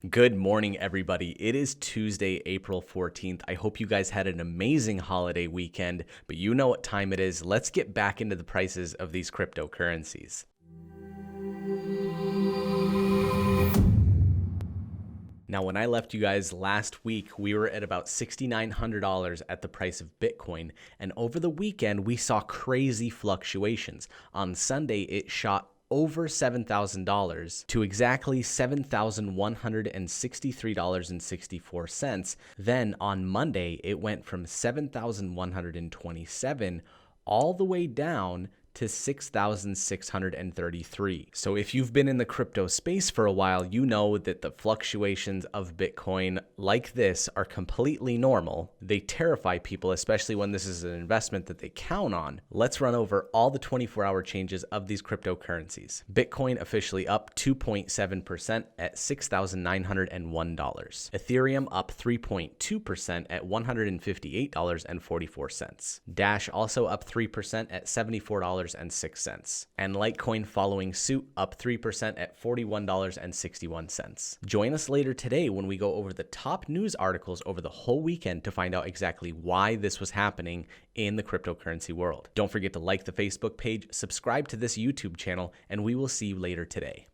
Good morning, everybody. It is Tuesday, April 14th. I hope you guys had an amazing holiday weekend, but you know what time it is. Let's get back into the prices of these cryptocurrencies. Now, when I left you guys last week, we were at about $6,900 at the price of Bitcoin. And over the weekend, we saw crazy fluctuations. On Sunday, it shot over $7,000 to exactly $7,163.64. Then on Monday, it went from $7,127 all the way down to $6,633. So if you've been in the crypto space for a while, you know that the fluctuations of Bitcoin like this are completely normal. They terrify people, especially when this is an investment that they count on. Let's run over all the 24-hour changes of these cryptocurrencies. Bitcoin officially up 2.7% at $6,901. Ethereum up 3.2% at $158.44. Dash also up 3% at $74.06. And Litecoin following suit, up 3% at $41.61. Join us later today when we go over the top news articles over the whole weekend to find out exactly why this was happening in the cryptocurrency world. Don't forget to like the Facebook page, subscribe to this YouTube channel, and we will see you later today.